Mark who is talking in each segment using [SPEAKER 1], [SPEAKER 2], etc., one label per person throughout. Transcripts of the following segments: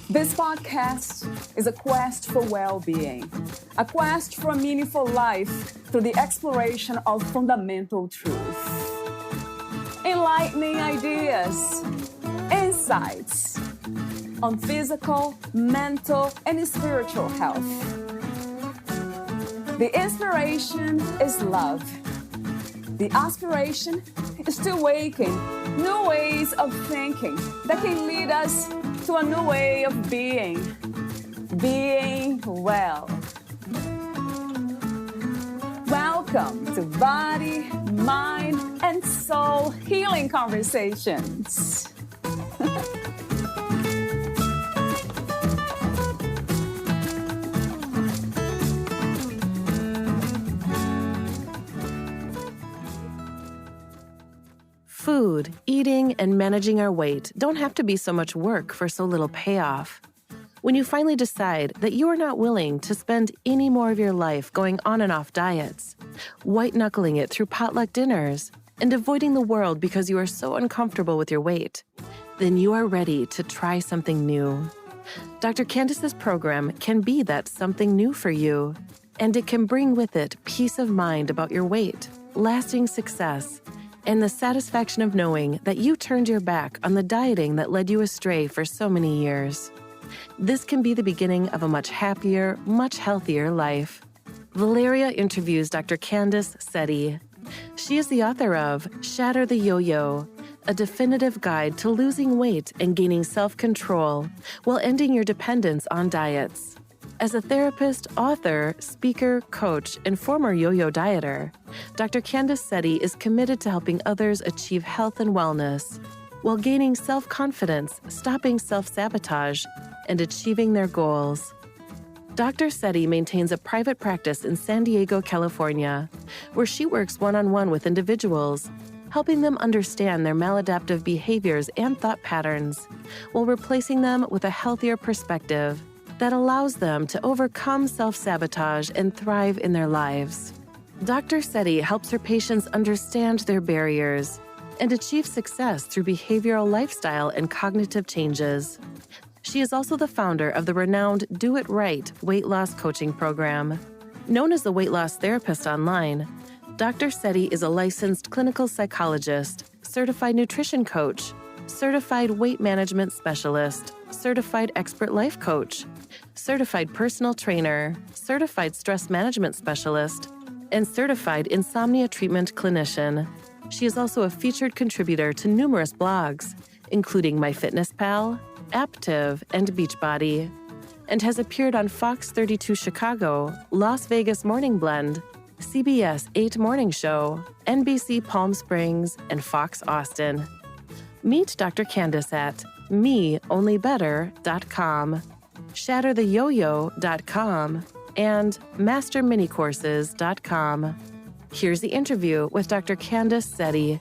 [SPEAKER 1] This podcast is a quest for well-being, a quest for a meaningful life through the exploration of fundamental truth. Enlightening ideas, insights on physical, mental, and spiritual health. The inspiration is love. The aspiration is to awaken new ways of thinking that can lead us to a new way of being well. Welcome to Body, Mind, and Soul Healing Conversations.
[SPEAKER 2] Food, eating, and managing our weight don't have to be so much work for so little payoff. When you finally decide that you are not willing to spend any more of your life going on and off diets, white-knuckling it through potluck dinners, and avoiding the world because you are so uncomfortable with your weight, then you are ready to try something new. Dr. Candice's program can be that something new for you, and it can bring with it peace of mind about your weight, lasting success, and the satisfaction of knowing that you turned your back on the dieting that led you astray for so many years. This can be the beginning of a much happier, much healthier life. Valeria interviews Dr. Candice Seti. She is the author of Shatter the Yoyo, a definitive guide to losing weight and gaining self-control while ending your dependence on diets. As a therapist, author, speaker, coach, and former yo-yo dieter, Dr. Candice Seti is committed to helping others achieve health and wellness while gaining self-confidence, stopping self-sabotage, and achieving their goals. Dr. Seti maintains a private practice in San Diego, California, where she works one-on-one with individuals, helping them understand their maladaptive behaviors and thought patterns while replacing them with a healthier perspective that allows them to overcome self-sabotage and thrive in their lives. Dr. Seti helps her patients understand their barriers and achieve success through behavioral lifestyle and cognitive changes. She is also the founder of the renowned Do It Right weight loss coaching program. Known as the weight loss therapist online, Dr. Seti is a licensed clinical psychologist, certified nutrition coach, certified weight management specialist, certified expert life coach, certified personal trainer, certified stress management specialist, and certified insomnia treatment clinician. She is also a featured contributor to numerous blogs, including MyFitnessPal, Aptiv, and Beachbody, and has appeared on Fox 32 Chicago, Las Vegas Morning Blend, CBS 8 Morning Show, NBC Palm Springs, and Fox Austin. Meet Dr. Candice at meonlybetter.com, shattertheyoyo.com, and masterminicourses.com. Here's the interview with Dr. Candice Seti.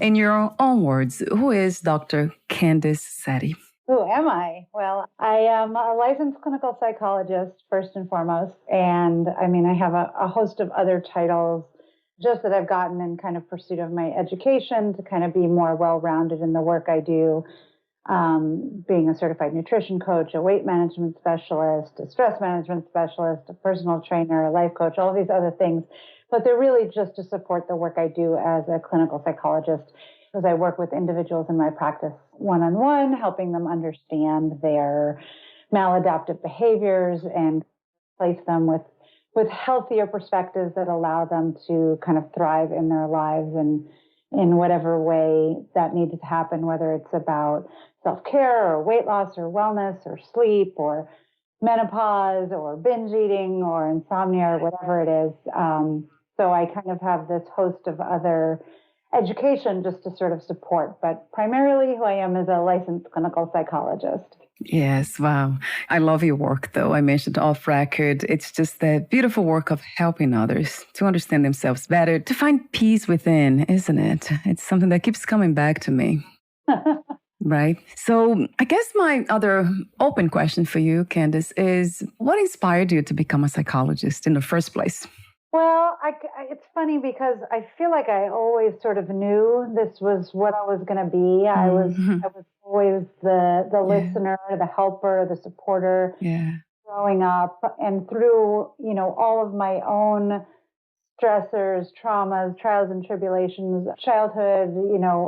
[SPEAKER 1] In your own words, who is Dr. Candice Seti?
[SPEAKER 3] Who am I? Well, I am a licensed clinical psychologist, first and foremost. And I mean, I have a host of other titles just that I've gotten in kind of pursuit of my education to kind of be more well-rounded in the work I do. Being a certified nutrition coach, a weight management specialist, a stress management specialist, a personal trainer, a life coach, all of these other things. But they're really just to support the work I do as a clinical psychologist, because I work with individuals in my practice one-on-one, helping them understand their maladaptive behaviors and place them with healthier perspectives that allow them to kind of thrive in their lives and in whatever way that needs to happen, whether it's about self-care or weight loss or wellness or sleep or menopause or binge eating or insomnia or whatever it is. So I kind of have this host of other education just to sort of support. But primarily who I am is a licensed clinical psychologist.
[SPEAKER 1] Yes, wow. I love your work, though. I mentioned off record. It's just that beautiful work of helping others to understand themselves better, to find peace within, isn't it? It's something that keeps coming back to me. Right. So I guess my other open question for you, Candice, is what inspired you to become a psychologist in the first place?
[SPEAKER 3] Well, it's funny because I feel like I always sort of knew this was what I was going to be. I was always the listener, the helper, the supporter.
[SPEAKER 1] Yeah.
[SPEAKER 3] Growing up, and through all of my own stressors, traumas, trials and tribulations, childhood,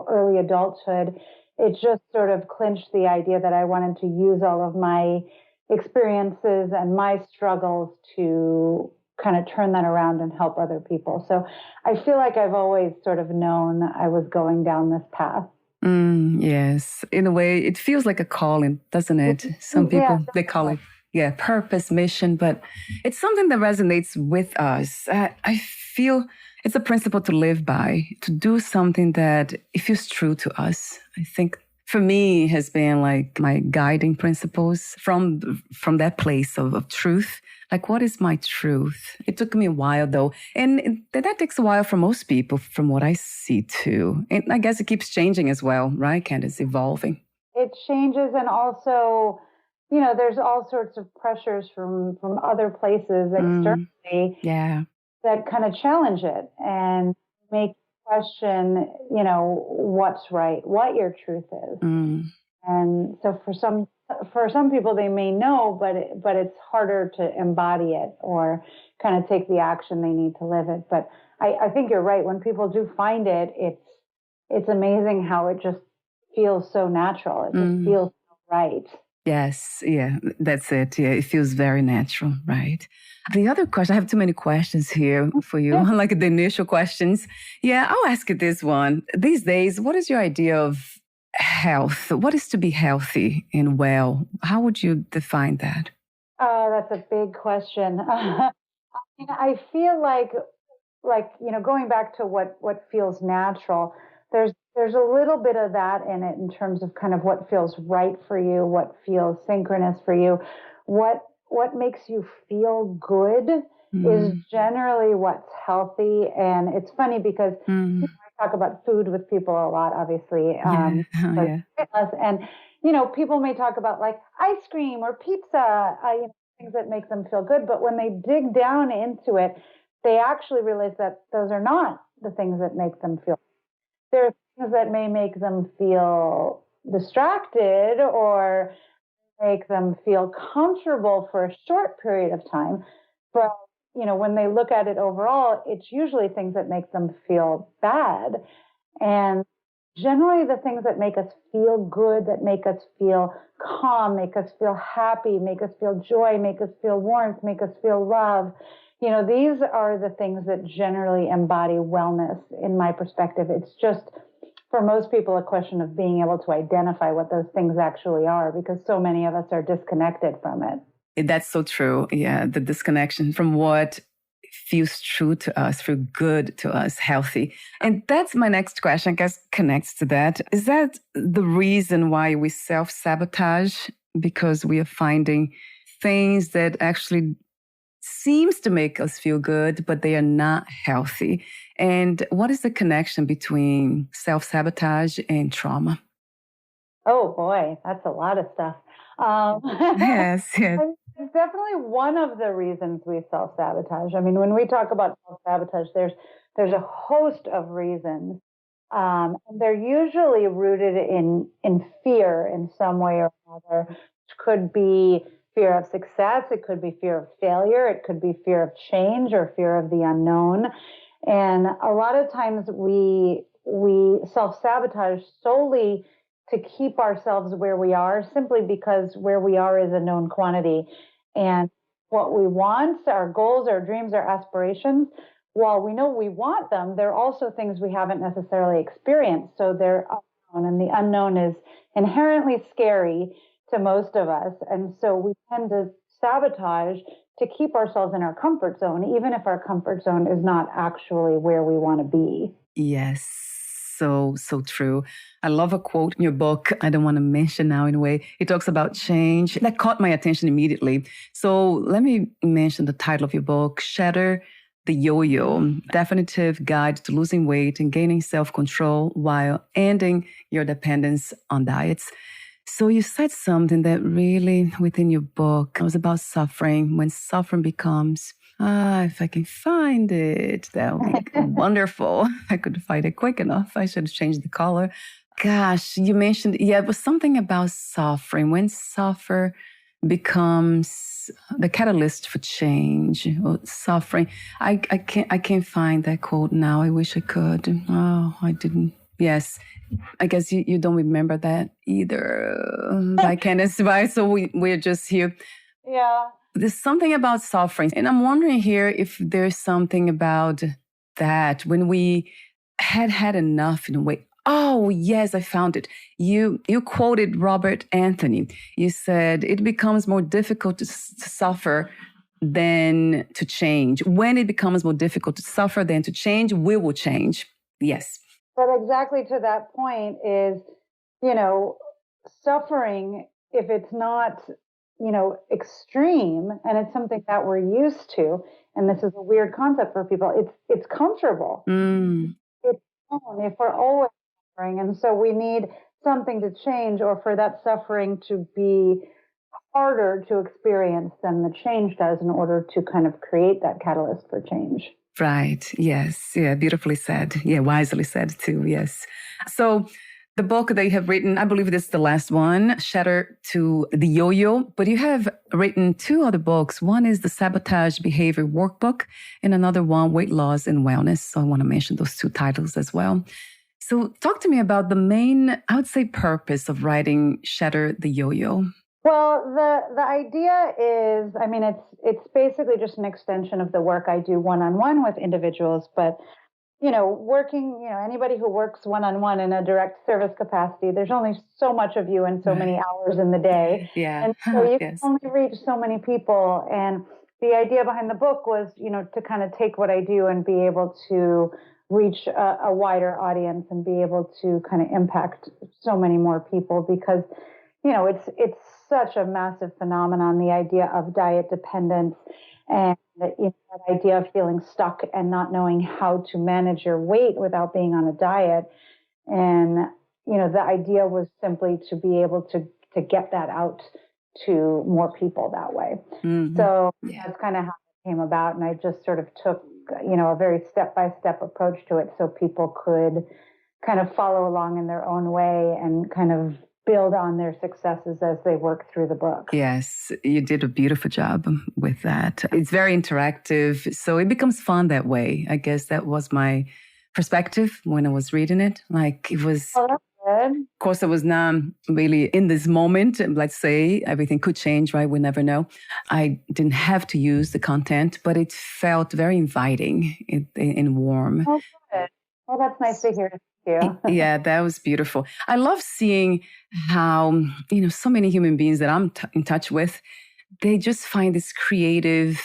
[SPEAKER 3] early adulthood, it just sort of clinched the idea that I wanted to use all of my experiences and my struggles to kind of turn that around and help other people. So I feel like I've always sort of known I was going down this path.
[SPEAKER 1] Yes. In a way, it feels like a calling, doesn't it? Some people, they call it, purpose, mission, but it's something that resonates with us. I feel it's a principle to live by, to do something that it feels true to us. I think for me has been like my guiding principles from that place of truth. Like, what is my truth? It took me a while, though. And that takes a while for most people, from what I see, too. And I guess it keeps changing as well, right, Candice? Evolving.
[SPEAKER 3] It changes. And also, there's all sorts of pressures from other places externally that kind of challenge it and make you question, what's right, what your truth is. And so for some people, they may know, but it's harder to embody it or kind of take the action they need to live it. But I think you're right. When people do find it, it's amazing how it just feels so natural. It just feels so right.
[SPEAKER 1] Yes, yeah, that's it. Yeah, it feels very natural, right? The other question, I have too many questions here for you, like the initial questions. Yeah, I'll ask you this one. These days, what is your idea of health? What is to be healthy and well? How would you define that?
[SPEAKER 3] That's a big question. I feel like going back to what feels natural, there's a little bit of that in it in terms of kind of what feels right for you, what feels synchronous for you, what makes you feel good is generally what's healthy. And it's funny because I talk about food with people a lot, obviously. And people may talk about like ice cream or pizza, things that make them feel good, but when they dig down into it, they actually realize that those are not the things that make them feel. There are things that may make them feel distracted or make them feel comfortable for a short period of time. But, when they look at it overall, it's usually things that make them feel bad. And generally the things that make us feel good, that make us feel calm, make us feel happy, make us feel joy, make us feel warmth, make us feel love, these are the things that generally embody wellness in my perspective. It's just, for most people, a question of being able to identify what those things actually are, because so many of us are disconnected from it.
[SPEAKER 1] That's so true. Yeah, the disconnection from what feels true to us, feel good to us, healthy. And that's my next question, I guess, connects to that. Is that the reason why we self-sabotage? Because we are finding things that actually seems to make us feel good, but they are not healthy. And what is the connection between self-sabotage and trauma?
[SPEAKER 3] Oh boy, that's a lot of stuff.
[SPEAKER 1] Yes.
[SPEAKER 3] It's definitely one of the reasons we self-sabotage. I mean, when we talk about self-sabotage, there's a host of reasons. And they're usually rooted in fear in some way or another, which could be fear of success, it could be fear of failure, it could be fear of change or fear of the unknown. And a lot of times we self-sabotage solely to keep ourselves where we are, simply because where we are is a known quantity. And what we want, our goals, our dreams, our aspirations, while we know we want them, they're also things we haven't necessarily experienced. So they're unknown, and the unknown is inherently scary to most of us. And so we tend to sabotage to keep ourselves in our comfort zone, even if our comfort zone is not actually where we want to be.
[SPEAKER 1] Yes. so true. I love a quote in your book. I don't want to mention now in a way. It talks about change. That caught my attention immediately. So let me mention the title of your book, Shatter, the Yo-Yo, Definitive Guide to Losing Weight and Gaining Self-Control while Ending Your Dependence on Diets. So you said something that really, within your book, was about suffering. When suffering becomes, if I can find it, that would be wonderful. I couldn't find it quick enough. I should have changed the color. Gosh, you mentioned, it was something about suffering. When suffer becomes the catalyst for change or suffering. I can't find that quote now. I wish I could. Oh, I didn't. Yes. I guess you don't remember that either. By Candice, right? So we're just here.
[SPEAKER 3] Yeah.
[SPEAKER 1] There's something about suffering. And I'm wondering here if there's something about that when we had enough in a way. Oh, yes, I found it. You quoted Robert Anthony. You said it becomes more difficult to suffer than to change. When it becomes more difficult to suffer than to change, we will change. Yes.
[SPEAKER 3] But exactly to that point is, suffering, if it's not, extreme and it's something that we're used to, and this is a weird concept for people, it's comfortable. It's fun if we're always suffering. And so we need something to change or for that suffering to be harder to experience than the change does in order to kind of create that catalyst for change.
[SPEAKER 1] Right. Yes. Yeah. Beautifully said. Yeah. Wisely said too. Yes. So the book that you have written, I believe this is the last one, Shatter to the Yo-Yo, but you have written two other books. One is the Sabotage Behavior Workbook and another one, Weight Loss and Wellness. So I want to mention those two titles as well. So talk to me about the main, I would say, purpose of writing Shatter the Yo-Yo.
[SPEAKER 3] Well, the idea is, it's basically just an extension of the work I do one-on-one with individuals, but, working, anybody who works one-on-one in a direct service capacity, there's only so much of you and so many hours in the day.
[SPEAKER 1] Yeah.
[SPEAKER 3] And so you can only reach so many people. And the idea behind the book was, to kind of take what I do and be able to reach a wider audience and be able to kind of impact so many more people because, it's such a massive phenomenon, the idea of diet dependence and that idea of feeling stuck and not knowing how to manage your weight without being on a diet. And, the idea was simply to be able to get that out to more people that way. Mm-hmm. So that's kind of how it came about. And I just sort of took, a very step-by-step approach to it so people could kind of follow along in their own way and kind of build on their successes as they work through the book.
[SPEAKER 1] Yes, you did a beautiful job with that. It's very interactive, so it becomes fun that way. I guess that was my perspective when I was reading it. Like it was...
[SPEAKER 3] Oh, that's good.
[SPEAKER 1] Of course, I was not really in this moment. Let's say everything could change, right? We never know. I didn't have to use the content, but it felt very inviting and warm.
[SPEAKER 3] Oh, good. Well, that's nice to hear.
[SPEAKER 1] Yeah, that was beautiful. I love seeing how, so many human beings that I'm in touch with, they just find this creative,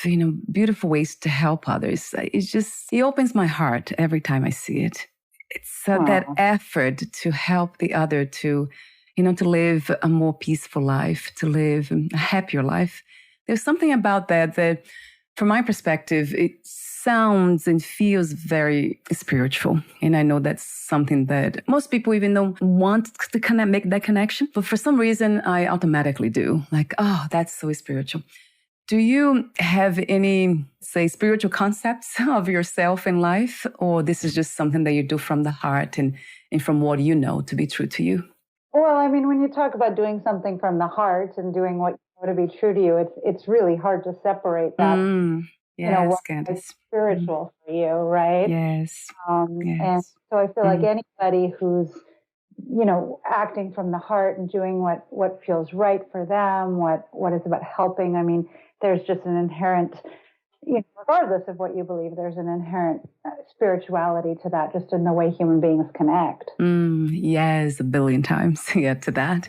[SPEAKER 1] beautiful ways to help others. It opens my heart every time I see it. It's that effort to help the other to live a more peaceful life, to live a happier life. There's something about that from my perspective, it sounds and feels very spiritual. And I know that's something that most people even don't want to kind of make that connection. But for some reason, I automatically do. Like, oh, that's so spiritual. Do you have any, say, spiritual concepts of yourself in life? Or this is just something that you do from the heart and from what you know to be true to you?
[SPEAKER 3] Well, when you talk about doing something from the heart and doing what you know to be true to you, it's really hard to separate that.
[SPEAKER 1] Yes,
[SPEAKER 3] what
[SPEAKER 1] Candice.
[SPEAKER 3] is spiritual for you, right?
[SPEAKER 1] Yes.
[SPEAKER 3] Yes. And so I feel like anybody who's, acting from the heart and doing what feels right for them, what is about helping. There's just an inherent, regardless of what you believe, there's an inherent spirituality to that, just in the way human beings connect.
[SPEAKER 1] Yes, 1 billion times. Yeah, to that.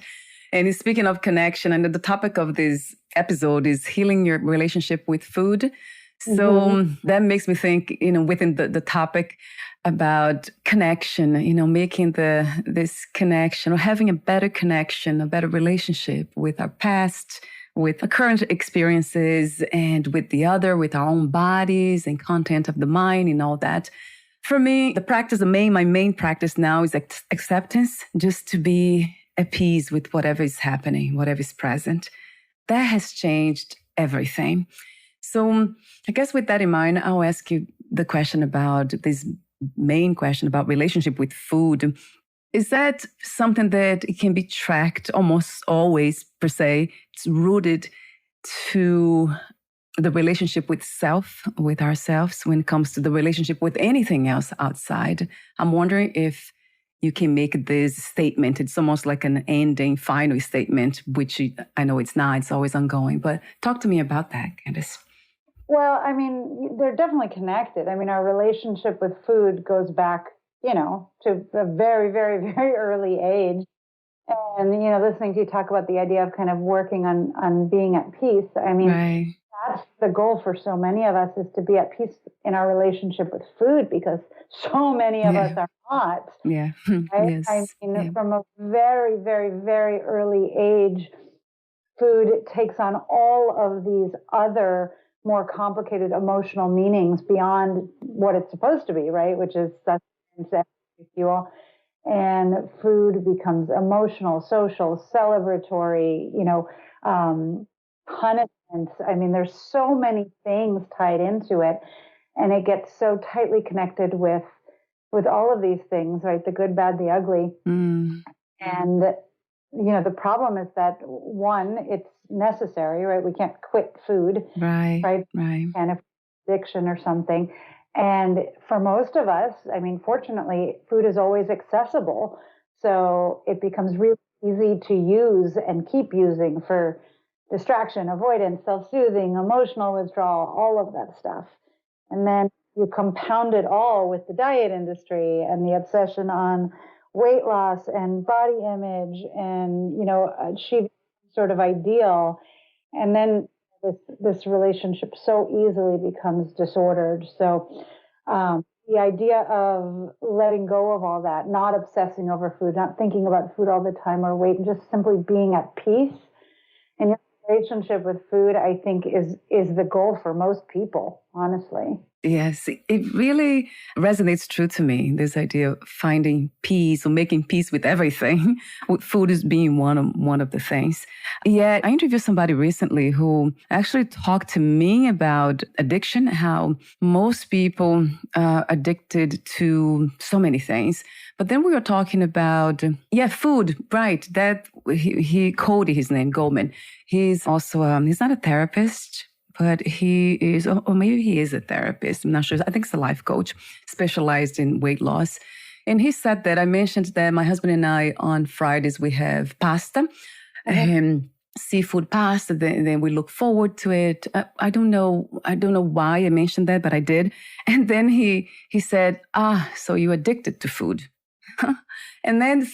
[SPEAKER 1] And speaking of connection, and the topic of this episode is healing your relationship with food. So that makes me think, within the topic about connection, making this connection or having a better connection, a better relationship with our past, with our current experiences, and with the other, with our own bodies and content of the mind and all that. For me, my main practice now is acceptance, just to be at peace with whatever is happening, whatever is present. That has changed everything. So I guess with that in mind, I'll ask you the question about this main question about relationship with food. Is that something that it can be tracked almost always, per se? It's rooted to the relationship with self, with ourselves, when it comes to the relationship with anything else outside. I'm wondering if you can make this statement. It's almost like an ending, final statement, which I know it's not. It's always ongoing. But talk to me about that, Candice.
[SPEAKER 3] Well, I mean, they're definitely connected. I mean, our relationship with food goes back, to a very, very, very early age. And, listening to you talk about the idea of kind of working on being at peace. I mean,
[SPEAKER 1] right.
[SPEAKER 3] That's the goal for so many of us, is to be at peace in our relationship with food, because so many of us are not.
[SPEAKER 1] Yeah.
[SPEAKER 3] Right?
[SPEAKER 1] Yes.
[SPEAKER 3] I mean, from a very, very, very early age, food takes on all of these other more complicated emotional meanings beyond what it's supposed to be, right? Which is sustenance, fuel. And food becomes emotional, social, celebratory, punishment. I mean, there's so many things tied into it, and it gets so tightly connected with all of these things, right? The good, bad, the ugly. And the problem is that, one, it's necessary, right? We can't quit food, right? And if addiction or something. And for most of us, I mean, fortunately, food is always accessible. So it becomes really easy to use and keep using for distraction, avoidance, self-soothing, emotional withdrawal, all of that stuff. And then you compound it all with the diet industry and the obsession on weight loss and body image and, achieving sort of ideal. And then this relationship so easily becomes disordered. So the idea of letting go of all that, not obsessing over food, not thinking about food all the time or weight, and just simply being at peace in your relationship with food, I think is the goal for most people, honestly.
[SPEAKER 1] Yes, it really resonates true to me, this idea of finding peace or making peace with everything, with food as being one of the things. Yeah, I interviewed somebody recently who actually talked to me about addiction, how most people are addicted to so many things. But then we were talking about, food, right? That he Cody, his name, Goldman. He's also, he's not a therapist, but he is, or maybe he is a therapist. I'm not sure. I think it's a life coach specialized in weight loss. And he said that I mentioned that my husband and I on Fridays, we have pasta, seafood pasta. Then we look forward to it. I don't know why I mentioned that, but I did. And then he said, so you're addicted to food. And then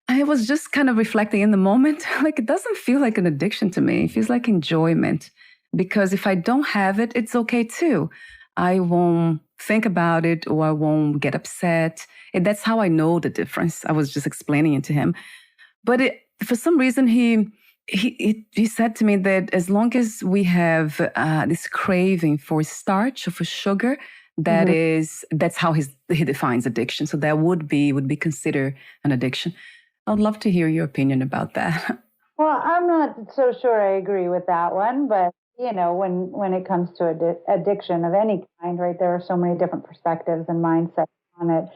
[SPEAKER 1] I was just kind of reflecting in the moment, like it doesn't feel like an addiction to me. It feels like enjoyment. Because if I don't have it, it's okay too. I won't think about it or I won't get upset. And that's how I know the difference. I was just explaining it to him. But for some reason, he said to me that as long as we have this craving for starch or for sugar, that's how he defines addiction. So that would be considered an addiction. I'd love to hear your opinion about that.
[SPEAKER 3] Well, I'm not so sure I agree with that one, but when it comes to addiction of any kind, right, there are so many different perspectives and mindsets on it.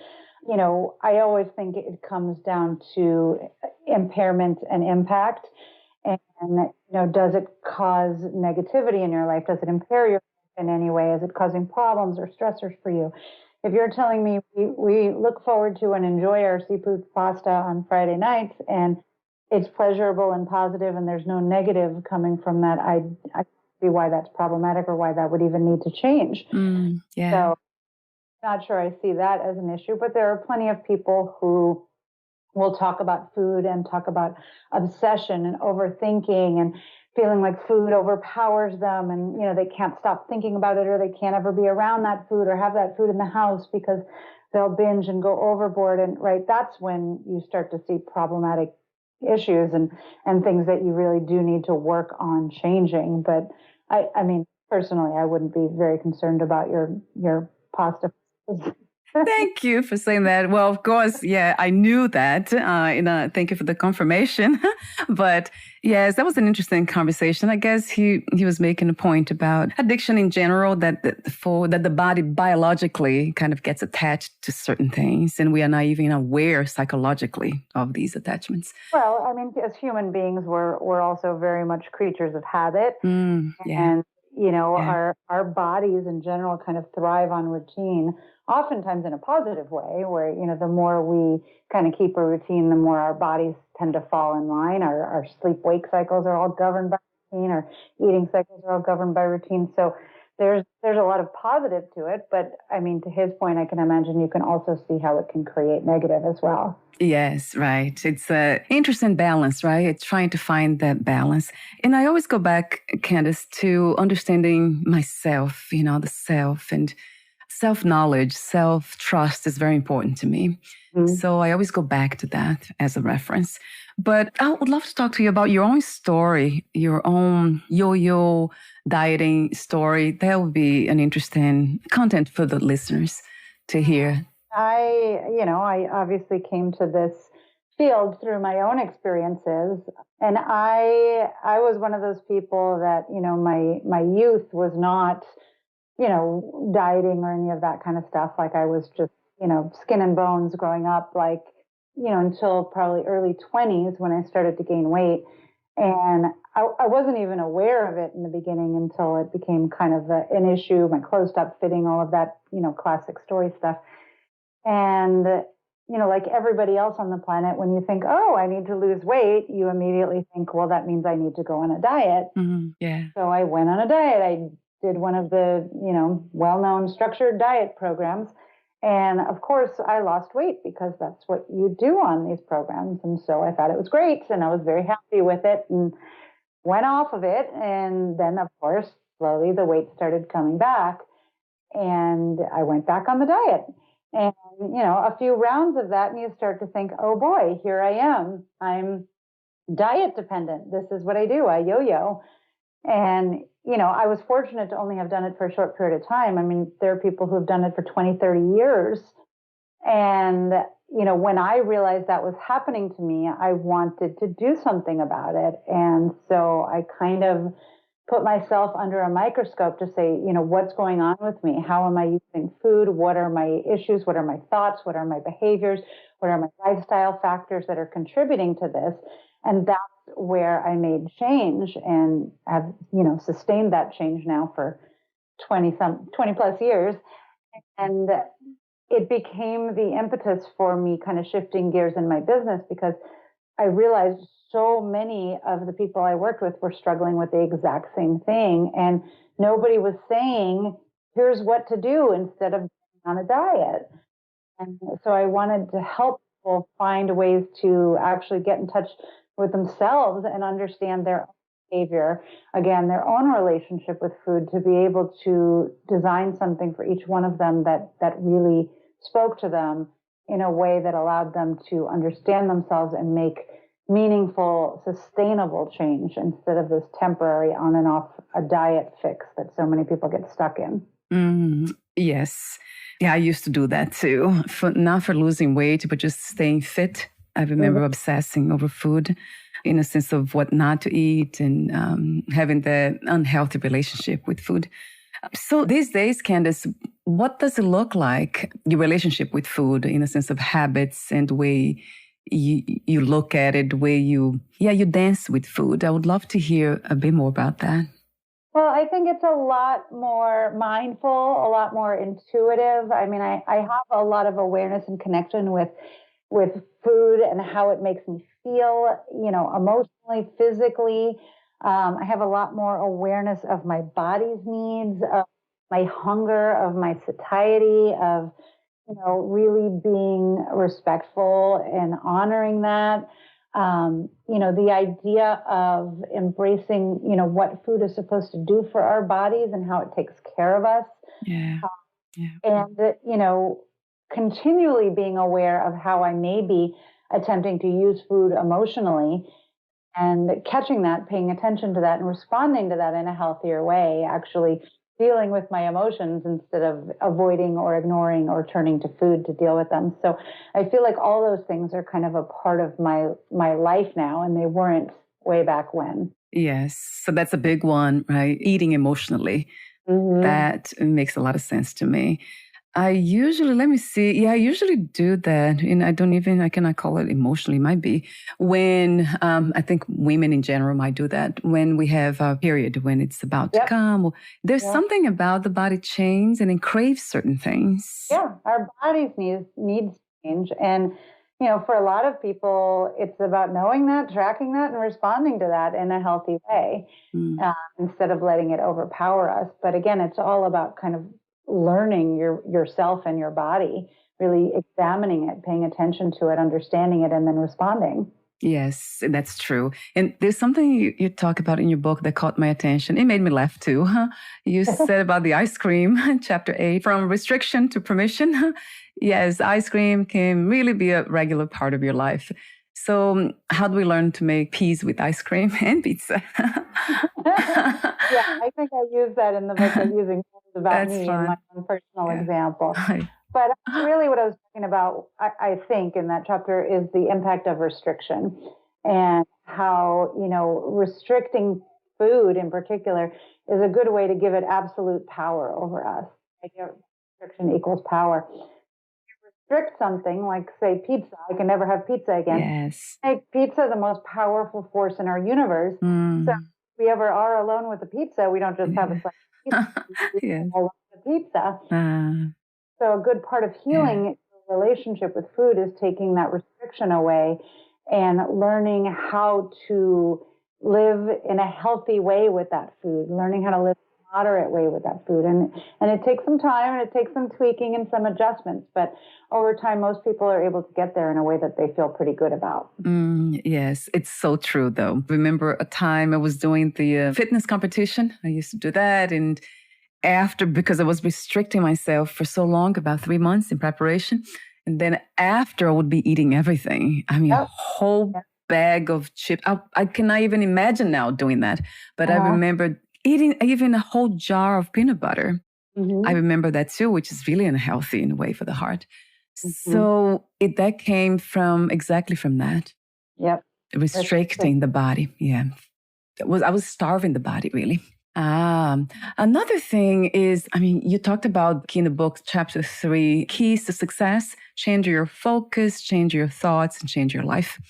[SPEAKER 3] I always think it comes down to impairment and impact. And, does it cause negativity in your life? Does it impair your life in any way? Is it causing problems or stressors for you? If you're telling me we look forward to and enjoy our seafood pasta on Friday nights and it's pleasurable and positive and there's no negative coming from that, I see why that's problematic or why that would even need to change. So not sure I see that as an issue, but there are plenty of people who will talk about food and talk about obsession and overthinking and feeling like food overpowers them and, they can't stop thinking about it or they can't ever be around that food or have that food in the house because they'll binge and go overboard. And that's when you start to see problematic issues and things that you really do need to work on changing. But I mean, personally, I wouldn't be very concerned about your pasta.
[SPEAKER 1] Thank you for saying that. Well, of course, yeah, I knew that. Thank you for the confirmation. But yes, that was an interesting conversation. I guess he was making a point about addiction in general, that the body biologically kind of gets attached to certain things, and we are not even aware psychologically of these attachments.
[SPEAKER 3] Well, I mean, as human beings, we're also very much creatures of habit,
[SPEAKER 1] yeah.
[SPEAKER 3] and our bodies in general kind of thrive on routine, oftentimes in a positive way, where, the more we kind of keep a routine, the more our bodies tend to fall in line. Our sleep-wake cycles are all governed by routine. Our eating cycles are all governed by routine. So there's a lot of positive to it. But, I mean, to his point, I can imagine you can also see how it can create negative as well.
[SPEAKER 1] Yes, right. It's an interesting balance, right? It's trying to find that balance. And I always go back, Candice, to understanding myself, the self, and self-knowledge, self-trust is very important to me. Mm-hmm. So I always go back to that as a reference. But I would love to talk to you about your own story, your own yo-yo dieting story. That would be an interesting content for the listeners to hear.
[SPEAKER 3] I obviously came to this field through my own experiences. And I was one of those people that, my youth was not, dieting or any of that kind of stuff. Like I was just, skin and bones growing up, like, until probably early 20s when I started to gain weight. And I wasn't even aware of it in the beginning until it became kind of an issue. My clothes stopped fitting, all of that, classic story stuff. And, like everybody else on the planet, when you think, oh, I need to lose weight, you immediately think, well, that means I need to go on a diet.
[SPEAKER 1] Mm-hmm. Yeah.
[SPEAKER 3] So I went on a diet. I did one of the, well-known structured diet programs. And of course, I lost weight because that's what you do on these programs. And so I thought it was great. And I was very happy with it and went off of it. And then, of course, slowly the weight started coming back. And I went back on the diet. And, a few rounds of that, and you start to think, oh boy, here I am. I'm diet dependent. This is what I do. I yo-yo. And, I was fortunate to only have done it for a short period of time. I mean, there are people who have done it for 20, 30 years. And, when I realized that was happening to me, I wanted to do something about it. And so I kind of put myself under a microscope to say, what's going on with me? How am I using food? What are my issues? What are my thoughts? What are my behaviors? What are my lifestyle factors that are contributing to this? And that's where I made change and have, sustained that change now for 20 plus years. And it became the impetus for me kind of shifting gears in my business because I realized so many of the people I worked with were struggling with the exact same thing. And nobody was saying, here's what to do instead of on a diet. And so I wanted to help people find ways to actually get in touch with themselves and understand their own behavior, again, their own relationship with food, to be able to design something for each one of them that really spoke to them in a way that allowed them to understand themselves and make meaningful, sustainable change instead of this temporary on and off a diet fix that so many people get stuck in.
[SPEAKER 1] Yes. Yeah, I used to do that too. Not for losing weight, but just staying fit. I remember obsessing over food in a sense of what not to eat and having the unhealthy relationship with food. So these days, Candice, what does it look like, your relationship with food in a sense of habits and the way you look at it, the way you dance with food? I would love to hear a bit more about that.
[SPEAKER 3] Well, I think it's a lot more mindful, a lot more intuitive. I mean, I have a lot of awareness and connection with food and how it makes me feel, emotionally, physically. I have a lot more awareness of my body's needs, of my hunger, of my satiety, of, really being respectful and honoring that. The idea of embracing, what food is supposed to do for our bodies and how it takes care of us.
[SPEAKER 1] Yeah.
[SPEAKER 3] And, continually being aware of how I may be attempting to use food emotionally and catching that, paying attention to that and responding to that in a healthier way, actually dealing with my emotions instead of avoiding or ignoring or turning to food to deal with them. So I feel like all those things are kind of a part of my life now, and they weren't way back when.
[SPEAKER 1] Yes. So that's a big one, right? Eating emotionally. Mm-hmm. That makes a lot of sense to me. I usually do that. And I cannot call it emotionally, might be when, I think women in general might do that when we have a period, when it's about to come. There's something about the body change and it craves certain things.
[SPEAKER 3] Yeah, our bodies needs change. And, for a lot of people, it's about knowing that, tracking that, and responding to that in a healthy way instead of letting it overpower us. But again, it's all about kind of learning yourself and your body, really examining it, paying attention to it, understanding it, and then responding.
[SPEAKER 1] Yes, that's true. And there's something you talk about in your book that caught my attention. It made me laugh too. Huh? You said about the ice cream, chapter 8, from restriction to permission. Yes, ice cream can really be a regular part of your life. So how do we learn to make peace with ice cream and pizza?
[SPEAKER 3] I think I use that in the book of using about me in my own personal example. But really what I was talking about, I think in that chapter, is the impact of restriction and how, restricting food in particular is a good way to give it absolute power over us. Restriction equals power. Restrict something like, say, pizza. I can never have pizza again.
[SPEAKER 1] Yes.
[SPEAKER 3] Make pizza the most powerful force in our universe. So if we ever are alone with a pizza, we don't just have a slice of pizza. Pizza. So a good part of healing the relationship with food is taking that restriction away and learning how to live in a healthy way with that food, learning how to live in a moderate way with that food. And it takes some time and it takes some tweaking and some adjustments. But over time, most people are able to get there in a way that they feel pretty good about.
[SPEAKER 1] Yes, it's so true, though. Remember a time I was doing the fitness competition. I used to do that. And because I was restricting myself for so long, about 3 months in preparation. And then after I would be eating everything. I mean, a whole bag of chips. I cannot even imagine now doing that. But I remember eating even a whole jar of peanut butter. I remember that too, which is really unhealthy in a way for the heart. So that came exactly from that.
[SPEAKER 3] Yep.
[SPEAKER 1] Restricting the body. Yeah. I was starving the body, really. Another thing is, you talked about in the book, chapter 3, keys to success: change your focus, change your thoughts, and change your life.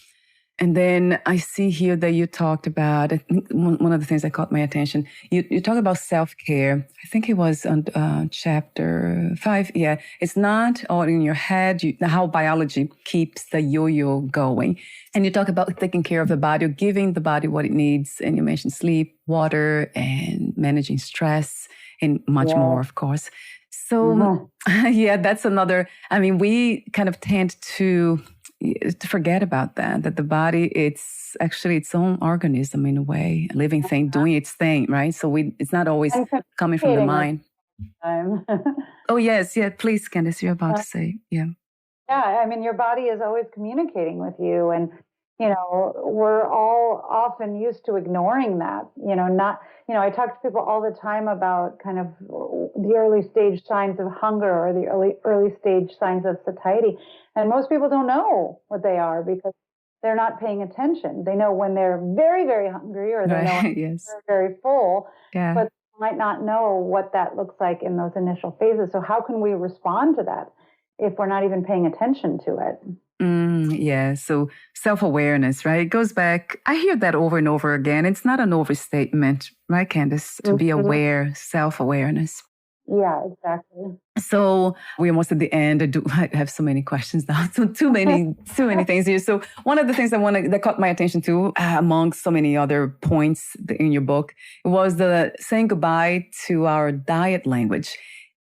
[SPEAKER 1] And then I see here that you talked about, I think one of the things that caught my attention, you talk about self-care. I think it was on chapter 5. Yeah, it's not all in your head, how biology keeps the yo-yo going. And you talk about taking care of the body, or giving the body what it needs. And you mentioned sleep, water, and managing stress, and much more, of course. So, that's another, we kind of tend to forget about that the body, it's actually its own organism in a way, a living thing doing its thing, right? So it's not always coming from the mind. Oh, yes. Yeah, please, Candice, you're about to say. Yeah.
[SPEAKER 3] Yeah, your body is always communicating with you, and we're all often used to ignoring that. I talk to people all the time about kind of the early stage signs of hunger or the early stage signs of satiety. And most people don't know what they are because they're not paying attention. They know when they're very, very hungry, or they know when they're very full, but they might not know what that looks like in those initial phases. So how can we respond to that if we're not even paying attention to it?
[SPEAKER 1] So self-awareness, right? It goes back. I hear that over and over again. It's not an overstatement, right, Candice? To be aware, self-awareness.
[SPEAKER 3] Yeah, exactly.
[SPEAKER 1] So we're almost at the end. I have so many questions now. So too many things here. So one of the things that caught my attention too, among so many other points in your book, was the saying goodbye to our diet language.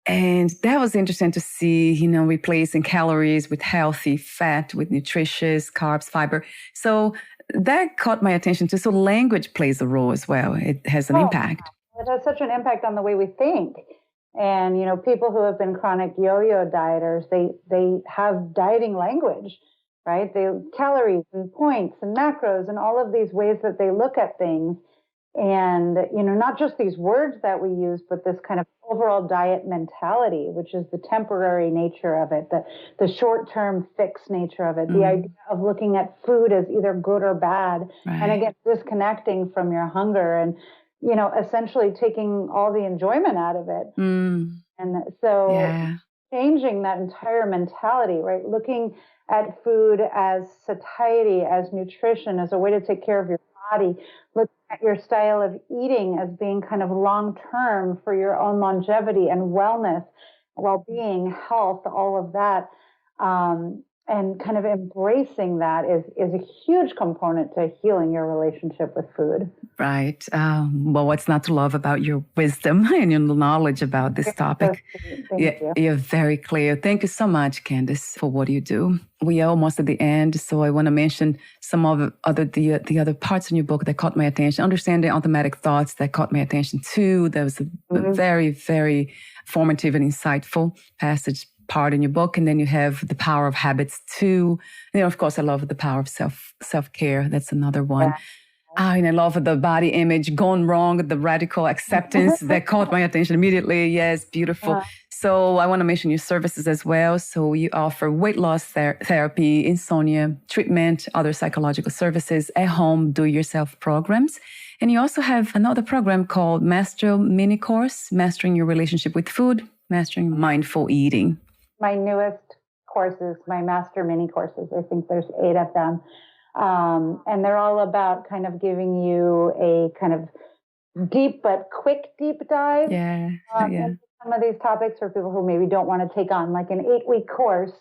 [SPEAKER 1] And that was interesting to see, replacing calories with healthy fat, with nutritious carbs, fiber. So that caught my attention too. So language plays a role as well. It has an impact.
[SPEAKER 3] It has such an impact on the way we think. And, people who have been chronic yo-yo dieters, they have dieting language, right? They calories and points and macros and all of these ways that they look at things. And, not just these words that we use, but this kind of overall diet mentality, which is the temporary nature of it, the short-term fixed nature of it, the idea of looking at food as either good or bad, and again, disconnecting from your hunger and, essentially taking all the enjoyment out of it. And so changing that entire mentality, right? Looking at food as satiety, as nutrition, as a way to take care of your body, looking at your style of eating as being kind of long-term for your own longevity and wellness, well-being, health, all of that. And kind of embracing that is a huge component to healing your relationship with food.
[SPEAKER 1] Right. Well, what's not to love about your wisdom and your knowledge about this topic?
[SPEAKER 3] Thank you.
[SPEAKER 1] You're very clear. Thank you so much, Candice, for what you do. We are almost at the end, so I want to mention some of the other parts in your book that caught my attention. Understanding automatic thoughts that caught my attention too. That was a very, very formative and insightful passage part in your book. And then you have the power of habits too. Of course, I love the power of self-care. That's another one. And I love the body image gone wrong, the radical acceptance that caught my attention immediately. Yes, beautiful. So I want to mention your services as well. So you offer weight loss therapy, insomnia treatment, other psychological services, at home, do-it-yourself programs. And you also have another program called Master Mini Course, Mastering Your Relationship with Food, Mastering Mindful Eating.
[SPEAKER 3] My newest courses, my master mini courses, I think there's 8 of them. And they're all about kind of giving you a kind of deep but quick deep dive into some of these topics for people who maybe don't want to take on like an 8-week course,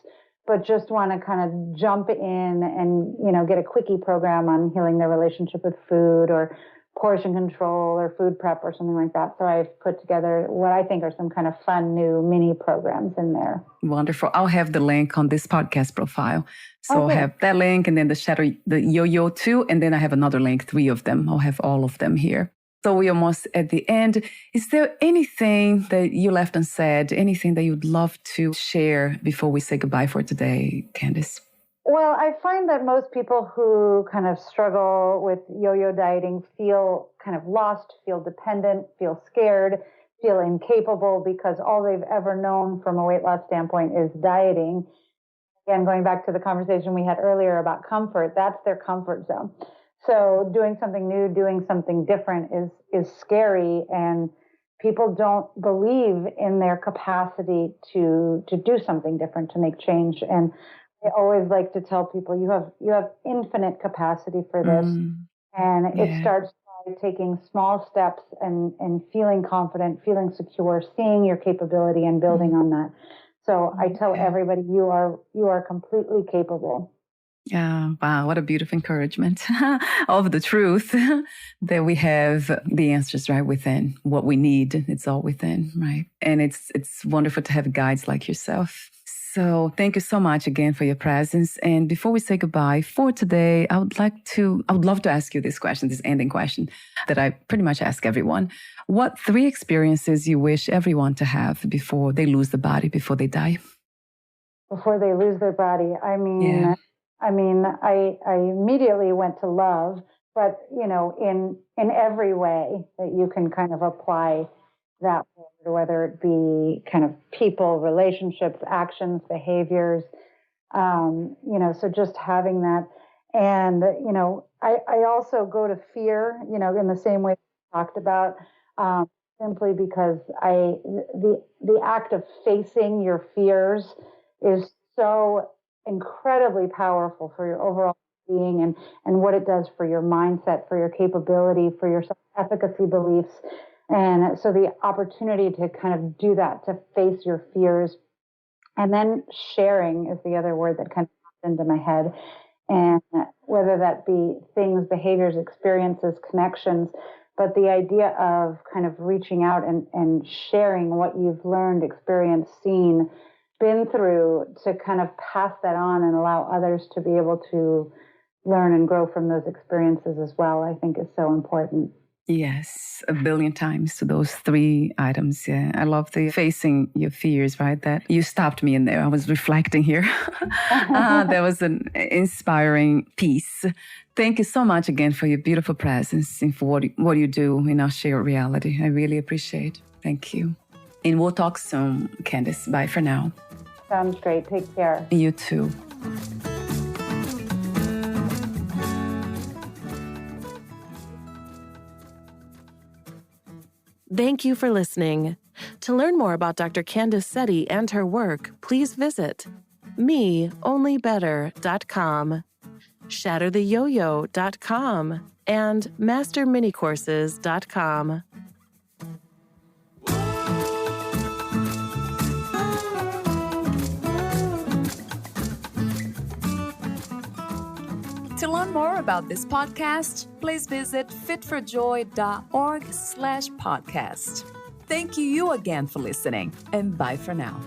[SPEAKER 3] but just want to kind of jump in and, get a quickie program on healing their relationship with food or portion control or food prep or something like that. So I've put together what I think are some kind of fun new mini programs in there.
[SPEAKER 1] Wonderful. I'll have the link on this podcast profile. So I'll have that link and then the Shatter, the Yoyo too. And then I have another link, 3 of them. I'll have all of them here. So we're almost at the end. Is there anything that you left unsaid, anything that you'd love to share before we say goodbye for today, Candice?
[SPEAKER 3] Well, I find that most people who kind of struggle with yo-yo dieting feel kind of lost, feel dependent, feel scared, feel incapable because all they've ever known from a weight loss standpoint is dieting. Again, going back to the conversation we had earlier about comfort, that's their comfort zone. So doing something new, doing something different is scary, and people don't believe in their capacity to do something different, to make change. And I always like to tell people you have infinite capacity for this. And it starts by taking small steps and feeling confident, feeling secure, seeing your capability and building on that. So I tell everybody you are completely capable.
[SPEAKER 1] Yeah, wow, what a beautiful encouragement of the truth that we have the answers right within what we need. It's all within, right? And it's wonderful to have guides like yourself. So thank you so much again for your presence. And before we say goodbye for today, I would love to ask you this question, this ending question that I pretty much ask everyone. What 3 experiences you wish everyone to have before they lose the body, before they die?
[SPEAKER 3] Before they lose their body. I mean, I immediately went to love, but in every way that you can kind of apply that word, whether it be kind of people, relationships, actions, behaviors, so just having that. And, I also go to fear, in the same way we talked about, simply because the act of facing your fears is so incredibly powerful for your overall being and what it does for your mindset, for your capability, for your self-efficacy beliefs. And so the opportunity to kind of do that, to face your fears, and then sharing is the other word that kind of popped into my head. And whether that be things, behaviors, experiences, connections But the idea of kind of reaching out and sharing what you've learned, experienced, seen, been through, to kind of pass that on and allow others to be able to learn and grow from those experiences as well, I think is so important.
[SPEAKER 1] Yes, a billion times to those 3 items. Yeah, I love the facing your fears, right? That you stopped me in there. I was reflecting here. That was an inspiring piece. Thank you so much again for your beautiful presence and for what you do in our shared reality. I really appreciate it. Thank you. And we'll talk soon, Candice. Bye for now.
[SPEAKER 3] Sounds great. Take care.
[SPEAKER 1] You too.
[SPEAKER 2] Thank you for listening. To learn more about Dr. Candice Seti and her work, please visit meonlybetter.com, shattertheyoyo.com, and masterminicourses.com.
[SPEAKER 4] To learn more about this podcast, please visit fitforjoy.org/podcast. Thank you again for listening, and bye for now.